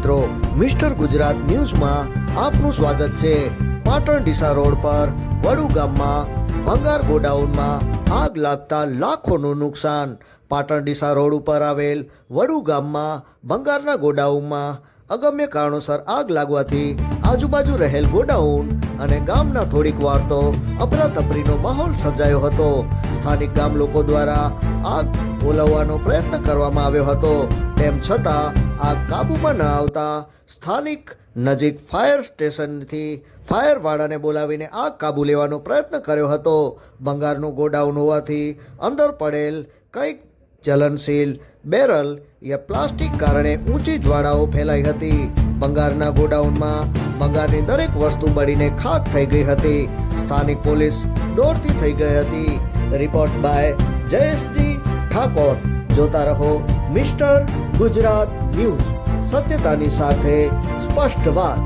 મિત્રો, મિસ્ટર ગુજરાત ન્યૂઝમાં આપનું સ્વાગત છે। પાટણ ડીસા રોડ પર વડુ ગામમાં ભંગાર ગોડાઉનમાં આગ લાગતા લાખોનું નુકસાન। પાટણ ડીસા રોડ ઉપર આવેલ વડુ ગામમાં ભંગારના ગોડાઉનમાં અગમ્ય કારણોસર આગ લાગવાથી આજુબાજુ રહેલ ગોડાઉન અને ગામના થોડીક વાર તો અફરાતફરીનો માહોલ સર્જાયો હતો। સ્થાનિક ગામ લોકો દ્વારા આગ ઓલવવાનો પ્રયત્ન કરવામાં આવ્યો હતો, તેમ છતાં આગ કાબૂમાં ન આવતા સ્થાનિક નજીક ફાયર સ્ટેશનથી ફાયરવાળાને બોલાવીને આગ કાબૂ લેવાનો પ્રયત્ન કર્યો હતો। ભંગારનું ગોડાઉન હોવાથી અંદર પડેલ કંઈક જલનશીલ બેરલ યા પ્લાસ્ટિક કારણે ઊંચી જ્વાળાઓ ફેલાઈ હતી। ભંગારના ગોડાઉનમાં ભંગારની દરેક વસ્તુ બળીને ખાક થઈ ગઈ હતી। સ્થાનિક પોલીસ દોડતી થઈ ગઈ હતી। Report by Jayeshji Thakor. જોતા રહો મિસ્ટર ગુજરાત ન્યૂઝ, સત્યતાની સાથે સ્પષ્ટ વાત।